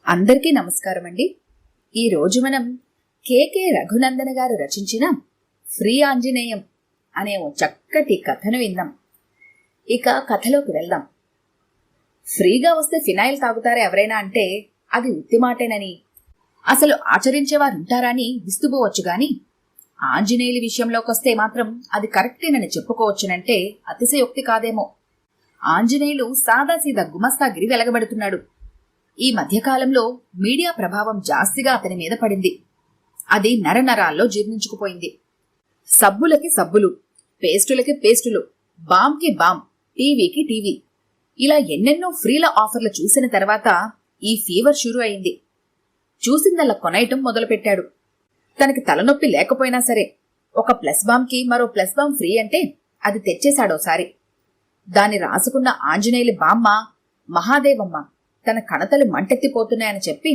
అందరికీ నమస్కారం అండి. ఈరోజు మనం కేకే రఘునందన గారు రచించిన ఫ్రీ ఆంజనేయం అనే ఓ చక్కటి కథను విందాం. ఇక కథలోకి వెళ్దాం. ఫ్రీగా వస్తే ఫినాయిల్ తాగుతారా ఎవరైనా అంటే అది ఉత్తిమాటేనని, అసలు ఆచరించేవారుంటారా అని విస్తుపోవచ్చు గాని ఆంజనేయుల విషయంలోకొస్తే మాత్రం అది కరెక్టేనని చెప్పుకోవచ్చునంటే అతిశయోక్తి కాదేమో. ఆంజనేయులు సాదాసీదా గుమస్తాగిరి వెలగబడుతున్నాడు. ఈ మధ్యకాలంలో మీడియా ప్రభావం జాస్తిగా అతని మీద పడింది. అది నరనరాల్లో జీర్ణించుకుపోయింది. సబ్బులకి సబ్బులు, పేస్టులకి పేస్టులు, బామ్కి బామ్, టీవీకి టీవీ, ఇలా ఎన్నెన్నో ఫ్రీల ఆఫర్లు చూసిన తర్వాత ఈ ఫీవర్ షురూ అయింది. చూసిందల్లా కొనేయటం మొదలుపెట్టాడు. తనకి తలనొప్పి లేకపోయినా సరే ఒక ప్లస్ బామ్కి మరో ప్లస్ బామ్ ఫ్రీ అంటే అది తెచ్చేశాడోసారి. దాన్ని రాసుకున్న ఆంజనేయులి బామ్మ మహాదేవమ్మ తన కణతలు మంటెత్తిపోతున్నాయని చెప్పి,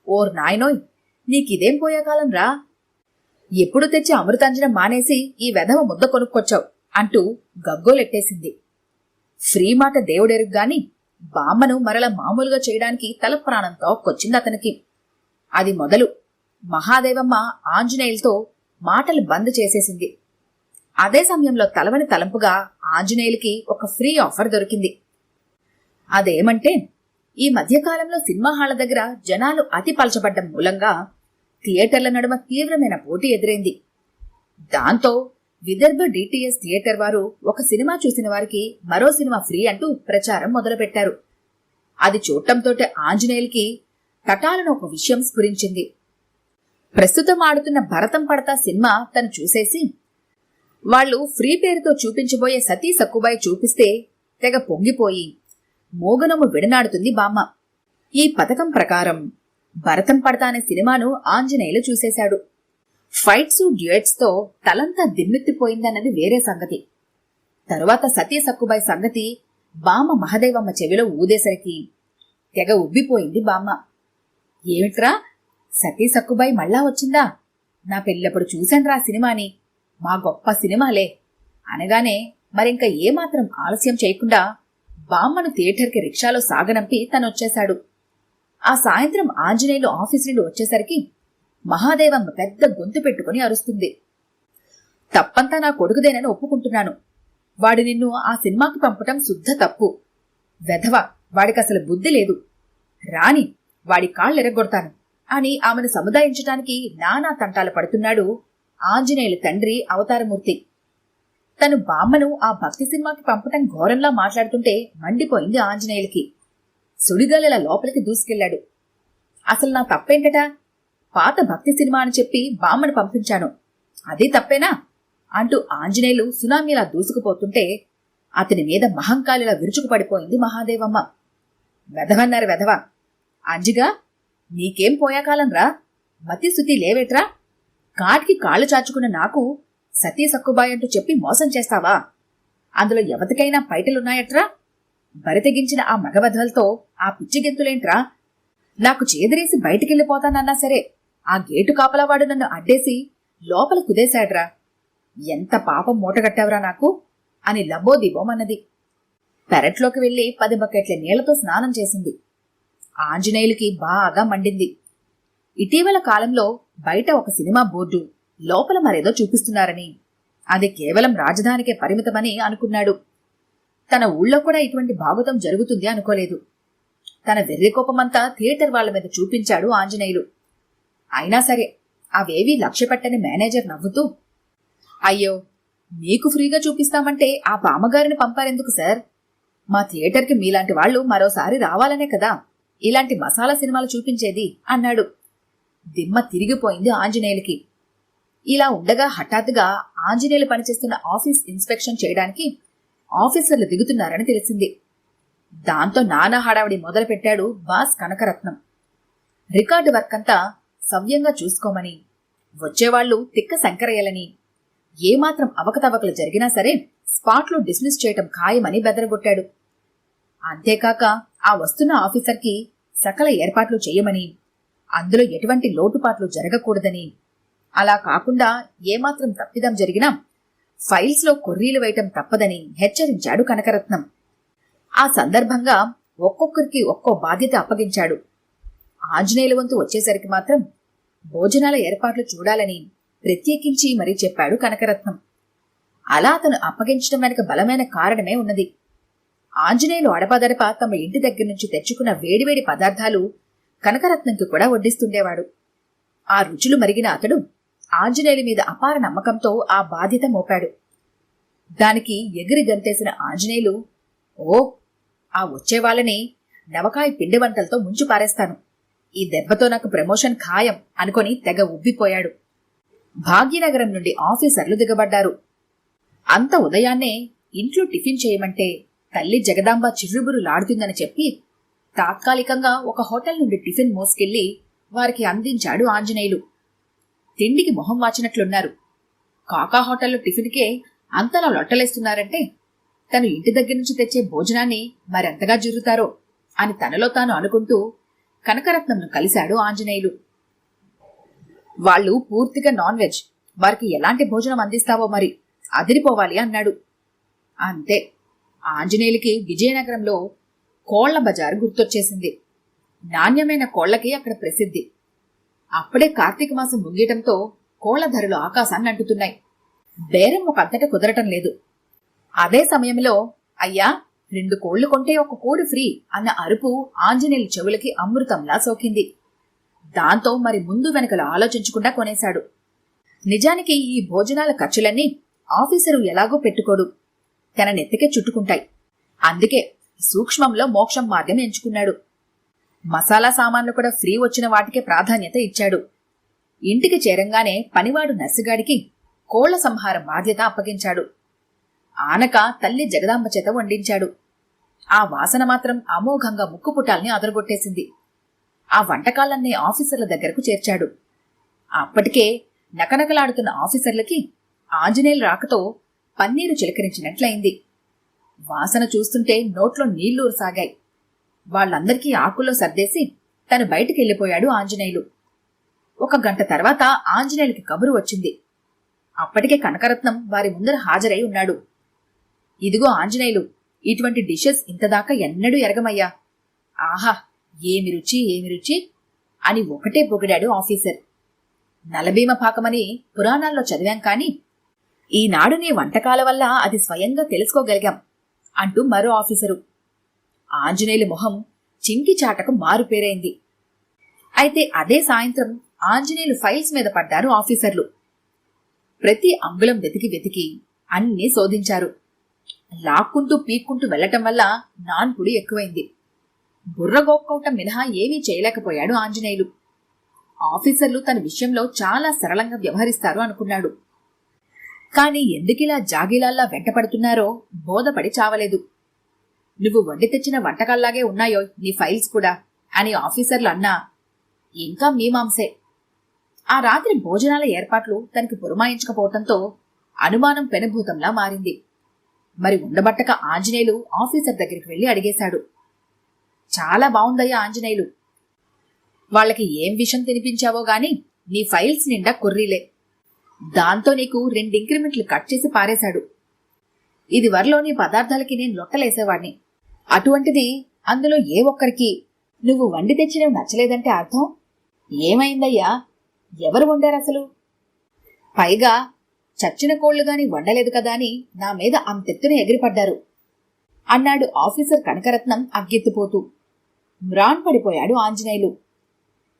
ఓర్ నాయనోయ్, నీకిదేం పోయేకాలం రా, ఎప్పుడు తెచ్చి అమృతాంజనం మానేసి ఈ వెధవ ముద్ద కొనుక్కొచ్చావు అంటూ గగ్గోలెట్టేసింది. ఫ్రీ మాట దేవుడెరుగ్గాని బామ్మను మరల మామూలుగా చేయడానికి తల ప్రాణంతో కొచ్చింది అతనికి. అది మొదలు మహాదేవమ్మ ఆంజనేయులతో మాటలు బంద్ చేసేసింది. అదే సమయంలో తలవని తలంపుగా ఆంజనేయులకి ఒక ఫ్రీ ఆఫర్ దొరికింది. అదేమంటే, ఈ మధ్యకాలంలో సినిమా హాళ్ల దగ్గర జనాలు అతి పలచబడ్డం మూలంగా థియేటర్ల నడుమ తీవ్రమైన పోటీ ఎదురైంది. దాంతో విదర్భ డిటిఎస్ థియేటర్ వారు ఒక సినిమా చూసిన వారికి మరో సినిమా ఫ్రీ అంటూ ప్రచారం మొదలుపెట్టారు. అది చూడటంతోటే ఆంజనేయులకి తటాలను ఒక విషయం స్ఫురించింది. ప్రస్తుతం ఆడుతున్న భరతం పడతా సినిమా తను చూసేసి, వాళ్లు ఫ్రీ పేరుతో చూపించబోయే సతీ సక్కుబాయి చూపిస్తే తెగ పొంగిపోయి మోగనము విడనాడుతుంది బామ్మ. ఈ పథకం ప్రకారం భరతం పడతా అనే సినిమాను ఆంజనేయులు చూసేశాడు. ఫైట్స్, డ్యూయట్స్ తో తలంతా దిమ్మెత్తిపోయిందన్నది వేరే సంగతి. తరువాత సతీ సక్కుబాయి సంగతి బామ్మ మహదేవమ్మ చెవిలో ఊదేసరికి తెగ ఉబ్బిపోయింది బామ్మ. ఏమిట్రా, సతీ సక్కుబాయి మళ్ళా వచ్చిందా? నా పెళ్ళప్పుడు చూశాన్రా సినిమాని, మా గొప్ప సినిమాలే అనగానే మరింక ఏమాత్రం ఆలస్యం చేయకుండా బామ్మను థియేటర్కి రిక్షాలో సాగనంపి తనొచ్చేశాడు. ఆ సాయంత్రం ఆంజనేయులు ఆఫీస్ నుండి వచ్చేసరికి మహాదేవమ్మ పెద్ద గొంతు పెట్టుకుని అరుస్తుంది. తప్పంతా నా కొడుకుదేనని ఒప్పుకుంటున్నాను. వాడు నిన్ను ఆ సినిమాకి పంపటం శుద్ధ తప్పు. వెధవ, వాడికసలు బుద్ధి లేదు. రాని, వాడి కాళ్ళెరగొడతాను అని ఆమెను సముదాయించటానికి నానా తంటాలు పడుతున్నాడు ఆంజనేయుల తండ్రి అవతారమూర్తి. తను బామ్మను ఆ భక్తి సినిమాకి పంపటం ఘోరంలా మాట్లాడుతుంటే మండిపోయింది ఆంజనేయులకి. సుడిగాలిలా లోపలికి దూసుకెళ్లాడు. అసలు నా తప్పేంటట? పాత భక్తి సినిమా అని చెప్పి బామ్మను పంపించాను, అదే తప్పేనా అంటూ ఆంజనేయులు సునామీలా దూసుకుపోతుంటే అతని మీద మహంకాలిలా విరుచుకుపడిపోయింది మహాదేవమ్మ. వెధవన్నారు వెధవ, అంజిగా నీకేం పోయాకాలం రా, మతి శుతి లేవేట్రా? కాటికి కాళ్ళు చాచుకున్న నాకు సతీ సక్కుబాయి అంటూ చెప్పి మోసం చేస్తావా? అందులో ఎవరికైనా పైటలున్నాయట్రా? బరితెగించిన ఆ మగవధలతో ఆ పిచ్చిగెంతులేంట్రా? నాకు చేదరేసి బయటికెళ్ళిపోతానన్నా సరే ఆ గేటు కాపలావాడు నన్ను అడ్డేసి లోపల కుదేశాడ్రా. ఎంత పాపం మూటగట్టావురా నాకు అని లబోదిబోమన్నది. పెరట్లోకి వెళ్లి 10 బకెట్ల నీళ్లతో స్నానం చేసింది. ఆంజనేయులకి బాగా మండింది. ఇటీవల కాలంలో బయట ఒక సినిమా బోర్డు, లోపల మరేదో చూపిస్తున్నారని, అది కేవలం రాజధానికే పరిమితమని అనుకున్నాడు. తన ఊళ్ళో కూడా ఇటువంటి భాగవతం జరుగుతుంది అనుకోలేదు. తన వెర్రికోపమంతా థియేటర్ వాళ్ల మీద చూపించాడు ఆంజనేయులు. అయినా సరే అవేవీ లక్ష్యపెట్టని మేనేజర్ నవ్వుతూ, అయ్యో, మీకు ఫ్రీగా చూపిస్తామంటే ఆ బామ్మగారిని పంపారెందుకు సార్? మా థియేటర్కి మీలాంటి వాళ్లు మరోసారి రావాలనే కదా ఇలాంటి మసాలా సినిమాలు చూపించేది అన్నాడు. దిమ్మ తిరిగిపోయింది ఆంజనేయులకి. ఇలా ఉండగా హఠాత్తుగా ఆంజనేయులు పనిచేస్తున్న ఆఫీస్ ఇన్స్పెక్షన్ చేయడానికి ఆఫీసర్లు దిగుతున్నారని తెలిసింది. దాంతో నానా హడావిడి మొదలుపెట్టాడు బాస్ కనకరత్నం. రికార్డు వర్క్ అంతా సవ్యంగా చూసుకోమని, వచ్చేవాళ్లు తిక్క శంకరయ్యలని, ఏమాత్రం అవకతవకలు జరిగినా సరే స్పాట్లో డిస్మిస్ చేయటం ఖాయమని బెదరగొట్టాడు. అంతేకాక ఆ వస్తున్న ఆఫీసర్కి సకల ఏర్పాట్లు చేయమని, అందులో ఎటువంటి లోటుపాట్లు జరగకూడదని, అలా కాకుండా ఏమాత్రం తప్పిదం జరిగినా ఫైల్స్ లో కొర్రీలు వేయటం తప్పదని హెచ్చరించాడు కనకరత్నం. ఆ సందర్భంగా ఒక్కొక్కరికి ఒక్కో బాధ్యత అప్పగించాడు. ఆంజనేయుల వంతు వచ్చేసరికి మాత్రం భోజనాల ఏర్పాట్లు చూడాలని ప్రత్యేకించి మరీ చెప్పాడు కనకరత్నం. అలా అతను అప్పగించడం వెనక బలమైన కారణమే ఉన్నది. ఆంజనేయులు అడపదడప తమ ఇంటి దగ్గర నుంచి తెచ్చుకున్న వేడివేడి పదార్థాలు కనకరత్నంకి కూడా వడ్డిస్తుండేవాడు. ఆ రుచులు మరిగిన అతడు ఆంజనేయుల మీద అపార నమ్మకంతో ఆ బాధ్యత మోపాడు. దానికి ఎగిరి గంతేసిన ఆంజనేయులు, ఓ, ఆ వచ్చేవాళ్ళని నవకాయ పిండి వంటలతో ముంచి పారేస్తాను, ఈ దెబ్బతో నాకు ప్రమోషన్ ఖాయం అనుకొని తెగ ఉబ్బిపోయాడు. భాగ్యనగరం నుండి ఆఫీసర్లు దిగబడ్డారు. అంత ఉదయాన్నే ఇంట్లో టిఫిన్ చేయమంటే తల్లి జగదాంబ చిర్రుబురులాడుతుందని చెప్పి తాత్కాలికంగా ఒక హోటల్ నుండి టిఫిన్ మోసుకెళ్లి వారికి అందించాడు ఆంజనేయులు. తిండికి మొహం వాచినట్లున్నారు. కాకా హోటల్లో టిఫిన్కే అంతలా లొట్టలేస్తున్నారంటే తను ఇంటి దగ్గర నుంచి తెచ్చే భోజనాన్ని మరెంతగా జురుతారో అని తనలో తాను అనుకుంటూ కనకరత్నంను కలిశాడు ఆంజనేయులు. వాళ్ళు పూర్తిగా నాన్ వెజ్, వారికి ఎలాంటి భోజనం అందిస్తావో మరి అదిరిపోవాలి అన్నాడు. అంతే, ఆంజనేయులకి విజయనగరంలో కోళ్ల బజారు గుర్తొచ్చేసింది. నాణ్యమైన కోళ్లకి అక్కడ ప్రసిద్ధి. అప్పుడే కార్తీక మాసం ముగియటంతో కోళ్ల ధరలు ఆకాశాన్ని అంటుతున్నాయి. బేరం ఒక అంతట కుదరటం లేదు. అదే సమయంలో అయ్యా 2 కోళ్లు కొంటే 1 కోడి ఫ్రీ అన్న అరుపు ఆంజనేయుల చెవులకి అమృతంలా సోకింది. దాంతో మరి ముందు వెనకలు ఆలోచించకుండా కొనేశాడు. నిజానికి ఈ భోజనాల ఖర్చులన్నీ ఆఫీసరు ఎలాగో పెట్టుకోడు, తన నెత్తికే చుట్టుకుంటాయి. అందుకే సూక్ష్మంలో మోక్షం మార్గం ఎంచుకున్నాడు. మసాలా సామాన్లు కూడా ఫ్రీ వచ్చిన వాటికే ప్రాధాన్యత ఇచ్చాడు. ఇంటికి చేరంగానే పనివాడు నర్సిగాడికి కోళ్ల సంహారం బాధ్యత అప్పగించాడు. ఆనక తల్లి జగదాంబ చేత వండించాడు. ఆ వాసన మాత్రం అమోఘంగా ముక్కుపుటాల్ని అదరగొట్టేసింది. ఆ వంటకాలన్నీ ఆఫీసర్ల దగ్గరకు చేర్చాడు. అప్పటికే నకనకలాడుతున్న ఆఫీసర్లకి ఆంజనేయులు రాకతో పన్నీరు చిలకరించినట్లయింది. వాసన చూస్తుంటే నోట్లో నీళ్లూరసాగాయి. వాళ్లందరికీ ఆకుల్లో సర్దేసి తను బయటికెళ్లిపోయాడు ఆంజనేయులు. 1 గంట తర్వాత ఆంజనేయులకి కబురు వచ్చింది. అప్పటికే కనకరత్నం వారి ముందర హాజరై ఉన్నాడు. ఇదిగో ఆంజనేయులు, ఇటువంటి డిషెస్ ఇంతదాకా ఎన్నడూ ఎరగమయ్యా. ఆహా, ఏమి రుచి ఏమి రుచి అని ఒకటే పొగిడాడు ఆఫీసర్. నలభీమ పాకమని పురాణాల్లో చదివాం కాని ఈనాడు నీ వంటకాల వల్ల అది స్వయంగా తెలుసుకోగలిగాం అంటూ మరో ఆఫీసరు. ఆంజనేయుల మొహం చింకి చాటకు మారుపేరైంది. అయితే అదే సాయంత్రం ఆంజనేయులు ఫైల్స్ మీద పడ్డారు ఆఫీసర్లు. ప్రతి అంగుళం వెతికి అన్నీ శోధించారు. లాక్కుంటూ పీక్కుంటూ వెళ్లటం వల్ల నాన్పుడి ఎక్కువైంది. బుర్రగోక్కోవటం మినహా ఏమీ చేయలేకపోయాడు ఆంజనేయులు. ఆఫీసర్లు తన విషయంలో చాలా సరళంగా వ్యవహరిస్తారు అనుకున్నాడు. కాని ఎందుకిలా జాగీలాల్లా వెంటపడుతున్నారో బోధపడి చావలేదు. నువ్వు వండి తెచ్చిన వంటకాల్లాగే ఉన్నాయో నీ ఫైల్స్ కూడా అని ఆఫీసర్లు అన్నా ఇంకా మీమాంసే. ఆ రాత్రి భోజనాల ఏర్పాట్లు తనకి పురమాయించకపోవటంతో అనుమానం పెనుభూతంలా మారింది. మరి ఉండబట్టక ఆంజనేయులు ఆఫీసర్ దగ్గరికి వెళ్లి అడిగేశాడు. చాలా బావుందయ్యా ఆంజనేయులు, వాళ్ళకి ఏం విషం తినిపించావో గాని నీ ఫైల్స్ నిండా కొర్రీలే. దాంతో నీకు 2 ఇంక్రిమెంట్లు కట్ చేసి పారేశాడు. ఇది వరలో నీ పదార్థాలకి నేను లొట్టలేసేవాణ్ణి. అటువంటిది అందులో ఏ ఒక్కరికి నువ్వు వండి తెచ్చినవి నచ్చలేదంటే అర్థం ఏమైందయ్యా? ఎవరు వండారసలు? పైగా చచ్చిన కోళ్లుగాని వండలేదు కదా అని నా మీద అంతెత్తున ఎగిరిపడ్డారు అన్నాడు ఆఫీసర్ కనకరత్నం అగ్గెత్తిపోతూ. మ్రాన్ పడిపోయాడు ఆంజనేయులు.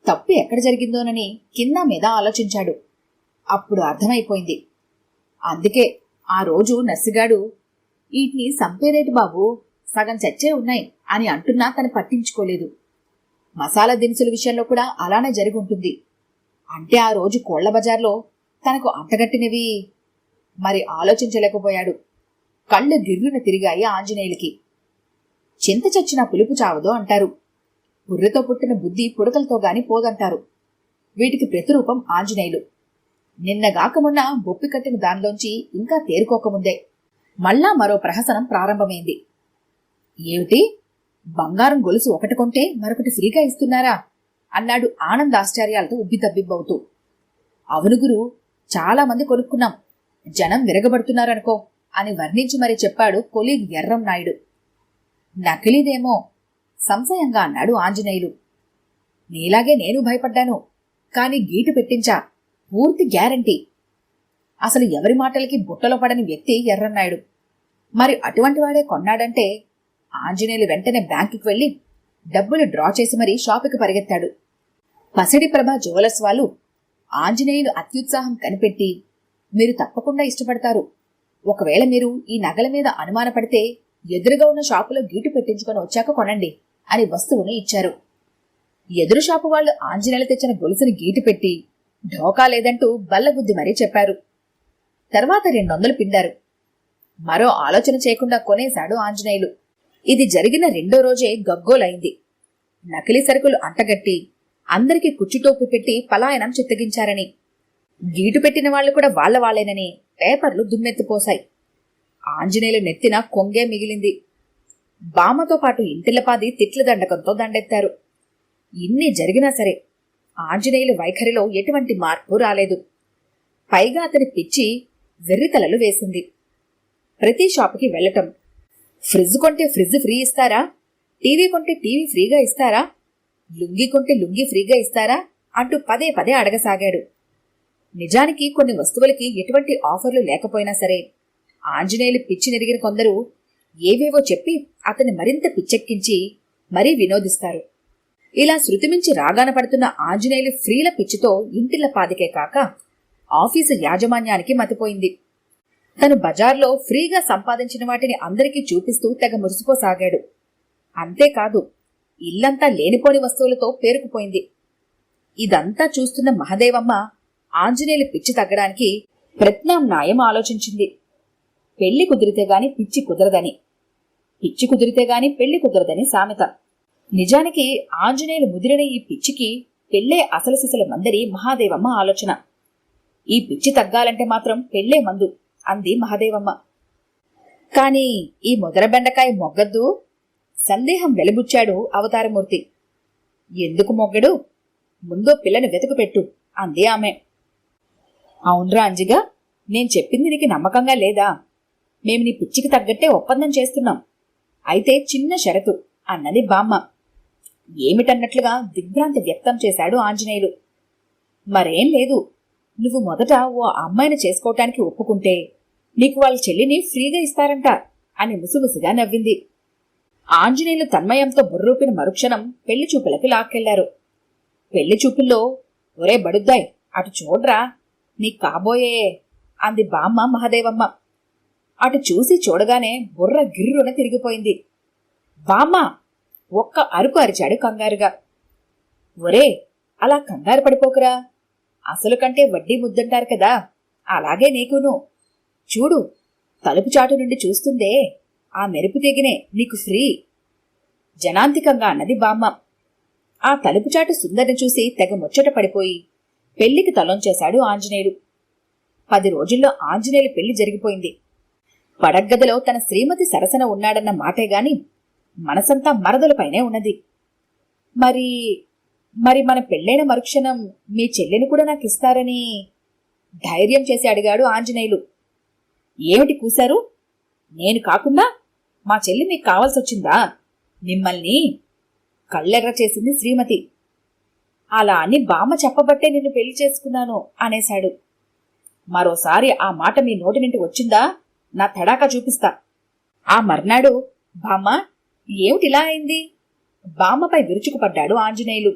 తప్పు ఎక్కడ జరిగిందోనని కింద మీద ఆలోచించాడు. అప్పుడు అర్థమైపోయింది. అందుకే ఆ రోజు నర్సిగాడు వీటిని సంపేరేటి బాబు, సగం చచ్చే ఉన్నాయి అని అంటున్నా తను పట్టించుకోలేదు. మసాలా దినుసుల విషయంలో కూడా అలానే జరిగి ఉంటుంది. అంటే ఆ రోజు కోళ్ల బజార్లో తనకు అంటగట్టినవి మరి ఆలోచించలేకపోయాడు. కళ్ళు గిర్రున తిరిగాయి ఆంజనేయులకి. చింత చచ్చినా పులుపు చావదు అంటారు. బుర్రెతో పుట్టిన బుద్ధి పుడకలతో గాని పోదంటారు. వీటికి ప్రతిరూపం ఆంజనేయులు. నిన్నగాక మొన్న బొప్పి కట్టిన దానిలోంచి ఇంకా తేరుకోకముందే మళ్ళా మరో ప్రహసనం ప్రారంభమైంది. ఏమిటి, బంగారం గొలుసు ఒకటి కొంటే మరొకటి ఫ్రీగా ఇస్తున్నారా అన్నాడు ఆనందాశ్చర్యాలతో ఉబ్బితబ్బిబ్బవుతూ. అవును గురు, చాలా మంది కొనుక్కున్నాం, జనం విరగబడుతున్నారనుకో అని వర్ణించి మరీ చెప్పాడు కొలీగ్ ఎర్రం నాయుడు. నకిలీదేమో సంశయంగా అన్నాడు ఆంజనేయులు. నీలాగే నేను భయపడ్డాను, కాని గీటు పెట్టించా, పూర్తి గ్యారంటీ. అసలు ఎవరి మాటలకి బుట్టలో పడని వ్యక్తి ఎర్రన్నాయుడు. మరి అటువంటి వాడే కొన్నాడంటే ఆంజనేయులు వెంటనే బ్యాంకుకి వెళ్లి డబ్బులు డ్రా చేసి మరీ షాపుకి పరిగెత్తాడు. పసిడి ప్రభ జ్యువెలర్స్ వాళ్ళు ఆంజనేయులు అత్యుత్సాహం కనిపెట్టి, మీరు తప్పకుండా ఇష్టపడతారు, ఒకవేళ మీరు ఈ నగల మీద అనుమానపడితే ఎదురుగా ఉన్న షాపులో గీటు పెట్టించుకొని వచ్చాక కొనండి అని వస్తువుని ఇచ్చారు. ఎదురు షాపు వాళ్ళు ఆంజనేయులు తెచ్చిన గొలుసుని గీటు పెట్టి ఢోకా లేదంటూ బల్లగుద్ది మరీ చెప్పారు. తర్వాత 200 పిండారు. మరో ఆలోచన చేయకుండా కొనేశాడు ఆంజనేయులు. ఇది జరిగిన 2వ రోజే గగ్గోలైంది. నకిలీ సరుకులు అంటగట్టి అందరికీ కుచ్చుటోపి పెట్టి పలాయనం చిత్తగించారని, గీటు పెట్టిన వాళ్లు కూడా వాళ్లేనని పేపర్లు దుమ్మెత్తిపోశాయి. ఆంజనేయులు నెత్తిన కొంగే మిగిలింది. బామ్మతో పాటు ఇంటిల్లపాది తిట్ల దండకంతో దండెత్తారు. ఇన్ని జరిగినా సరే ఆంజనేయులు వైఖరిలో ఎటువంటి మార్పు రాలేదు. పైగా అతని పిచ్చి వెర్రితలలు వేసింది. ప్రతి షాపుకి వెళ్లటం, ఫ్రిడ్జ్ కొంటే ఫ్రిడ్జ్ ఫ్రీ ఇస్తారా, టీవీ కొంటే టీవీ ఫ్రీగా ఇస్తారా, లుంగి కొంటే లుంగి ఫ్రీగా ఇస్తారా అంటూ పదే పదే అడగసాగాడు. నిజానికి కొన్ని వస్తువులకి ఎటువంటి ఆఫర్లు లేకపోయినా సరే ఆంజనేయులు పిచ్చి నెరిగిన కొందరు ఏవేవో చెప్పి అతన్ని మరింత పిచ్చెక్కించి మరీ వినోదిస్తారు. ఇలా శృతిమించి రాగాన పడుతున్న ఆంజనేయులు ఫ్రీల పిచ్చితో ఇంటిల్ల పాదికే కాక ఆఫీసు యాజమాన్యానికి మతిపోయింది. తను బజార్లో ఫ్రీగా సంపాదించిన వాటిని అందరికీ చూపిస్తూ తెగ మురిసిపోసాగాడు. అంతేకాదు, ఇల్లంతా లేనిపోని వస్తువులతో పేరుకుపోయింది. ఇదంతా చూస్తున్న మహదేవమ్మ ఆంజనేయులు పిచ్చి తగ్గడానికి ప్రత్యామ్నాయం ఆలోచించింది. పెళ్లి కుదిరితే గాని పిచ్చి కుదరదని, పిచ్చి కుదిరితే గాని పెళ్లి కుదరదని సామెత. నిజానికి ఆంజనేయులు ముదిరిన ఈ పిచ్చికి పెళ్లే అసలు సిసల మందరి మహాదేవమ్మ ఆలోచన. ఈ పిచ్చి తగ్గాలంటే మాత్రం పెళ్లే మందు అంది మహాదేవమ్మ. కాని ఈ ముదర బెండకాయ మొగ్గద్దు, సందేహం వెలుబుచ్చాడు అవతారమూర్తి. ఎందుకు మొగ్గడు, ముందో పిల్లని వెతుకుపెట్టు అంది ఆమె. అవునరా అంజిగా, నేను చెప్పింది నీకు నమ్మకంగా లేదా? మేము నీ పిచ్చికి తగ్గట్టే ఒప్పందం చేస్తున్నాం. అయితే చిన్న షరతు అన్నది బామ్మ. ఏమిటన్నట్లుగా దిగ్భ్రాంతి వ్యక్తం చేశాడు ఆంజనేయులు. మరేం లేదు, నువ్వు మొదట ఓ అమ్మాయిని చేసుకోవటానికి ఒప్పుకుంటే నీకు వాళ్ళ చెల్లిని ఫ్రీగా ఇస్తారంట అని ముసుముసుగా నవ్వింది. ఆంజనేయులు తన్మయంతో బుర్రూపిన మరుక్షణం పెళ్లి చూపులకి లాక్కెళ్లారు. పెళ్లి చూపుల్లో, ఒరే బడుద్దాయ్ అటు చూడ్రా, నీ కాబోయే అంది బామ్మ మహదేవమ్మ. అటు చూసి చూడగానే బుర్ర గిర్రున తిరిగిపోయింది. బామ్మ ఒక్క అరుపు అరిచాడు కంగారుగా. ఒరే, అలా కంగారు పడిపోకురా, అసలు కంటే వడ్డీ ముద్దంటారు కదా, అలాగే నీకును. చూడు, తలుపు చాటు నుండి చూస్తుందే, ఆ మెరుపు తెగినే నీకు ఫ్రీ జనాంతికంగా అన్నది బామ్మ. ఆ తలుపు చాటు సుందరిని చూసి తెగ ముచ్చట పడిపోయి పెళ్లికి తలొంచేశాడు ఆంజనేయులు. 10 రోజుల్లో ఆంజనేయులు పెళ్లి జరిగిపోయింది. పడగ్గదిలో తన శ్రీమతి సరసన ఉన్నాడన్న మాటేగాని మనసంతా మరదలపైనే ఉన్నది. మరి మన పెళ్లైన మరుక్షణం మీ చెల్లెని కూడా నాకిస్తారని ధైర్యం చేసి అడిగాడు ఆంజనేయులు. ఏమిటి కూశారు? నేను కాకుండా మా చెల్లి మీకు కావాల్సొచ్చిందా? మిమ్మల్ని కళ్ళెర్ర చేసింది శ్రీమతి. అలా అని బామ్మ చెప్పబట్టే నిన్ను పెళ్లి చేసుకున్నాను అనేశాడు. మరోసారి ఆ మాట మీ నోటి నుండి వచ్చిందా నా తడాకా చూపిస్తా. ఆ మర్నాడు బామ్మ ఏమిటిలా అయింది? బామ్మపై విరుచుకుపడ్డాడు ఆంజనేయులు.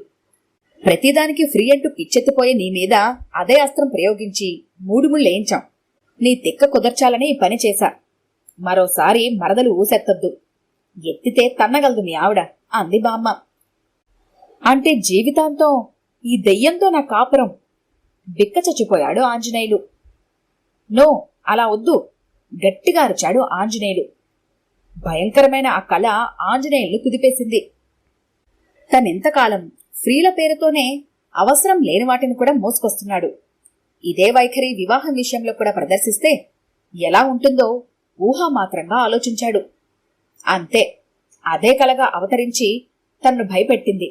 ప్రతిదానికి ఫ్రీ అంటూ పిచ్చెత్తిపోయే నీ మీద అదే అస్త్రం ప్రయోగించి 3 ముళ్ళేయించాం. నీ తిక్క కుదర్చాలని ఈ పని చేశా. మరోసారి మరదలు ఊసెత్తద్దు, ఎత్తితే తన్నగలదు మీ ఆవిడ అంది బామ్మ. అంటే జీవితాంతం ఈ దెయ్యంతో నా కాపురం? బిక్క చచ్చిపోయాడు ఆంజనేయులు. నో, అలా వద్దు గట్టిగా అరిచాడు ఆంజనేయులు. భయంకరమైన ఆ కళ ఆంజనేయులు కుదిపేసింది. తనెంతకాలం ఫ్రీల పేరుతోనే అవసరం లేని వాటిని కూడా మోసుకొస్తున్నాడు. ఇదే వైఖరి వివాహం విషయంలో కూడా ప్రదర్శిస్తే ఎలా ఉంటుందో ఊహామాత్రంగా ఆలోచించాడు. అంతే, అదే కలగా అవతరించి తన్ను భయపెట్టింది.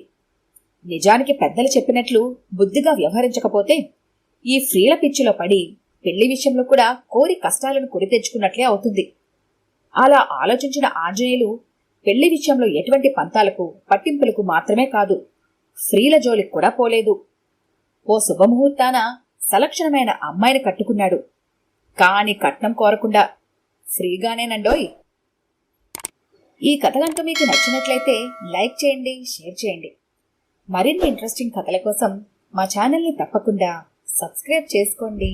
నిజానికి పెద్దలు చెప్పినట్లు బుద్ధిగా వ్యవహరించకపోతే ఈ ఫ్రీల పిచ్చిలో పడి పెళ్లి విషయంలో కూడా కోరి కష్టాలను కొని తెచ్చుకున్నట్లే అవుతుంది. అలా ఆలోచించిన ఆంజనేయులు పెళ్లి విషయంలో ఎటువంటి పంతాలకు పట్టింపులకు మాత్రమే కాదు, ఫ్రీల జోలికి కూడా పోలేదు. ఓ శుభముహూర్తాన సలక్షణమైన అమ్మాయిని కట్టుకున్నాడు. కాని కట్నం కోరకుండా ఫ్రీగానేనండోయ్. ఈ కథ కనుక మీకు నచ్చినట్లయితే లైక్ చేయండి, షేర్ చేయండి. మరిన్ని ఇంట్రెస్టింగ్ కథల కోసం మా ఛానల్ని తప్పకుండా సబ్స్క్రైబ్ చేసుకోండి.